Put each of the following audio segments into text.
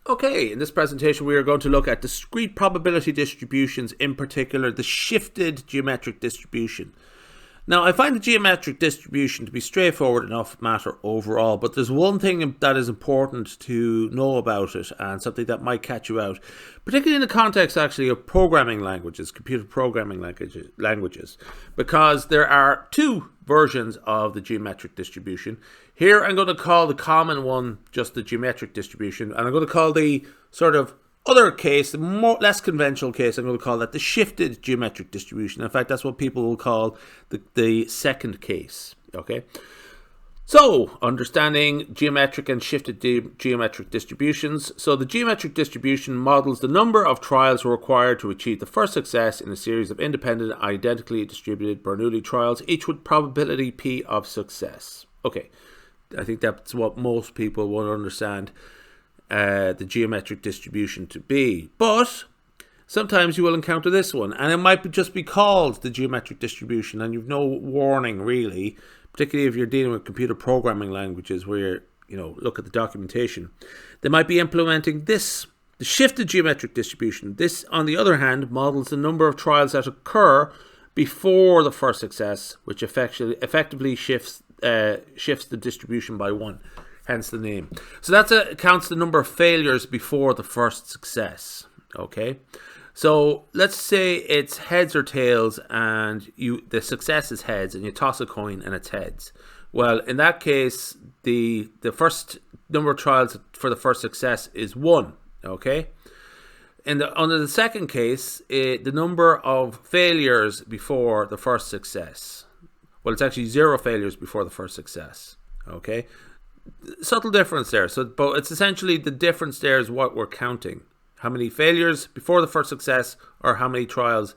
Okay, in this presentation we are going to look at discrete probability distributions, in particular the shifted geometric distribution. Now, I find the geometric distribution to be straightforward enough matter overall, but there's one thing that is important to know about it and something that might catch you out, particularly in the context actually of programming languages, computer programming languages, because there are two versions of the geometric distribution. Here I'm going to call the common one just the geometric distribution, and I'm going to call the sort of other case, the less conventional case, I'm going to call that the shifted geometric distribution. In fact, that's what people will call the second case. Okay, so understanding geometric and shifted geometric distributions. So the geometric distribution models the number of trials required to achieve the first success in a series of independent, identically distributed Bernoulli trials, each with probability P of success. Okay, I think that's what most people will understand the geometric distribution to be, but sometimes you will encounter this one, and it might just be called the geometric distribution, and you've no warning really, particularly if you're dealing with computer programming languages where look at the documentation. They might be implementing this, the shifted geometric distribution. This, on the other hand, models the number of trials that occur before the first success, which effectively shifts the distribution by one. Hence the name. So that counts the number of failures before the first success. Okay, so let's say it's heads or tails, and the success is heads, and you toss a coin and it's heads. Well, in that case, the first number of trials for the first success is 1. Okay, and under the second case, the number of failures before the first success. Well, it's actually 0 failures before the first success. Okay. Subtle difference there. But it's essentially the difference there is what we're counting. How many failures before the first success, or how many trials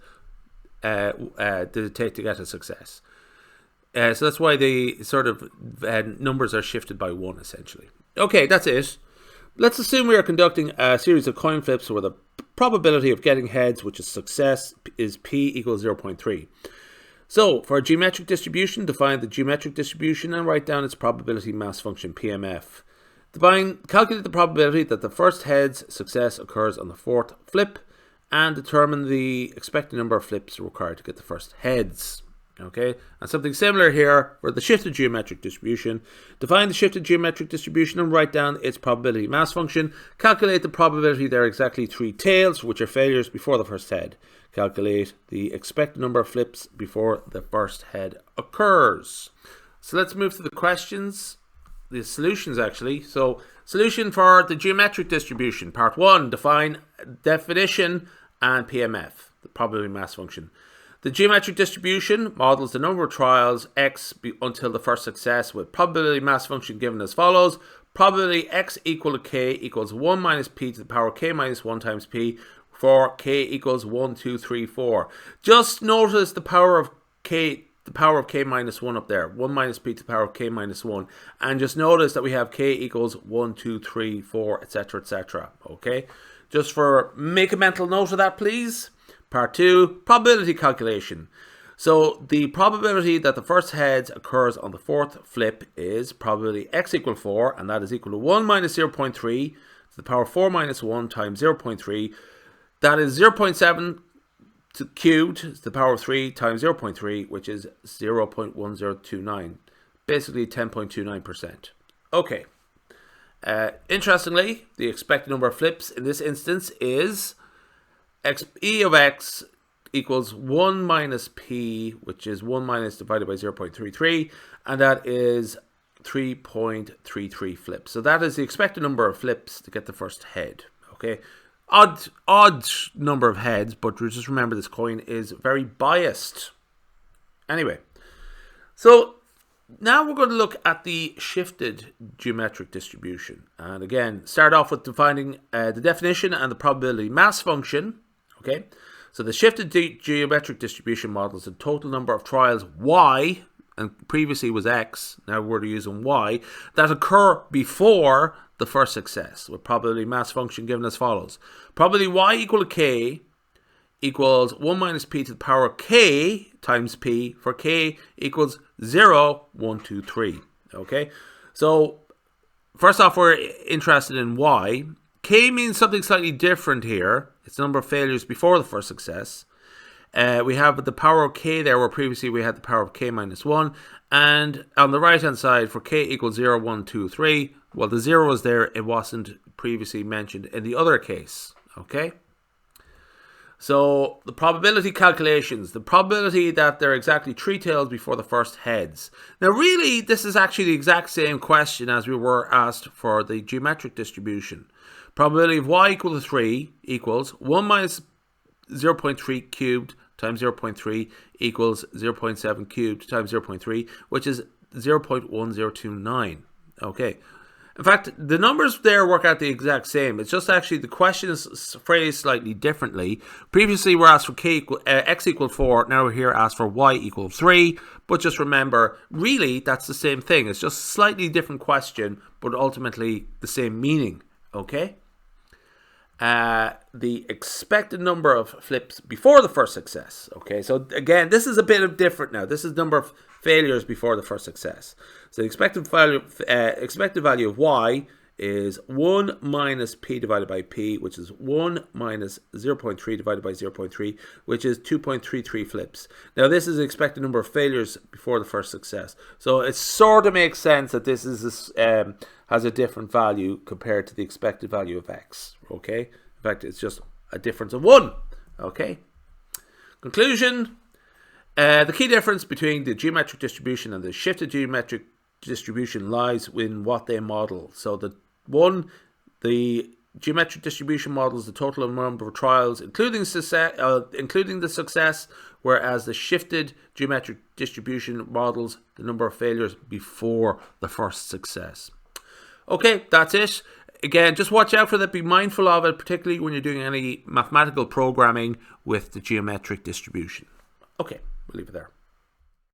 did it take to get a success. So that's why the sort of numbers are shifted by 1 essentially. Okay, that's it. Let's assume we are conducting a series of coin flips where the probability of getting heads, which is success, is P equals 0.3. So, for a geometric distribution, define the geometric distribution and write down its probability mass function, PMF. Calculate the probability that the first heads success occurs on the 4th flip, and determine the expected number of flips required to get the first heads. Okay, and something similar here for the shifted geometric distribution. Define the shifted geometric distribution and write down its probability mass function. Calculate the probability there are exactly 3 tails, which are failures before the first head. Calculate the expected number of flips before the first head occurs. So let's move to the questions, the solutions actually. So solution for the geometric distribution. Part 1, define definition and PMF, the probability mass function. The geometric distribution models the number of trials x until the first success with probability mass function given as follows. Probability x equal to k equals 1 minus p to the power k minus 1 times p for k equals 1, 2, 3, 4. Just notice the power of k minus 1 up there. 1 minus p to the power of k minus 1. And just notice that we have k equals 1, 2, 3, 4, etc., etc. Okay? Just make a mental note of that, please. Part 2, probability calculation. So the probability that the first heads occurs on the 4th flip is probability x equal 4, and that is equal to 1 minus 0.3 to the power 4 minus 1 times 0.3. That is 0.7 cubed to the power of 3 times 0.3, which is 0.1029. Basically 10.29%. Okay. Interestingly, the expected number of flips in this instance is e of x equals 1 minus p, which is 1 minus divided by 0.33, and that is 3.33 flips. So that is the expected number of flips to get the first head. Okay, odd number of heads, but just remember this coin is very biased. Anyway, so now we're going to look at the shifted geometric distribution, and again start off with defining the definition and the probability mass function. Okay, so the shifted geometric distribution models the total number of trials y, and previously was x, now we're using y, that occur before the first success, with probability mass function given as follows. Probability y equal to k equals 1 minus p to the power of k times p for k equals 0, 1, 2, 3. Okay, so first off, we're interested in y. K means something slightly different here. It's the number of failures before the first success. We have the power of K there, where previously we had the power of K minus 1. And on the right-hand side, for K equals 0, 1, 2, 3, well, the 0 was there. It wasn't previously mentioned in the other case, okay? So the probability calculations, the probability that there are exactly 3 tails before the first heads. Now, really, this is actually the exact same question as we were asked for the geometric distribution. Probability of y equal to 3 equals 1 minus 0.3 cubed times 0.3 equals 0.7 cubed times 0.3, which is 0.1029. Okay. In fact, the numbers there work out the exact same. It's just actually the question is phrased slightly differently. Previously, we're asked for x equals 4. Now we're here asked for y equals 3. But just remember, really, that's the same thing. It's just a slightly different question, but ultimately the same meaning. Okay? The expected number of flips before the first success. Okay, so again, this is a bit different now. This is number of failures before the first success. So the expected value of y is 1 minus p divided by p, which is 1 minus 0.3 divided by 0.3, which is 2.33 flips. Now, this is the expected number of failures before the first success. So it sort of makes sense that this is has a different value compared to the expected value of x. Okay, in fact, it's just a difference of 1. Okay. Conclusion. The key difference between the geometric distribution and the shifted geometric distribution lies in what they model. So the geometric distribution models the total number of trials, including the success, whereas the shifted geometric distribution models the number of failures before the first success. Okay, that's it. Again, just watch out for that. Be mindful of it, particularly when you're doing any mathematical programming with the geometric distribution. Okay, we'll leave it there.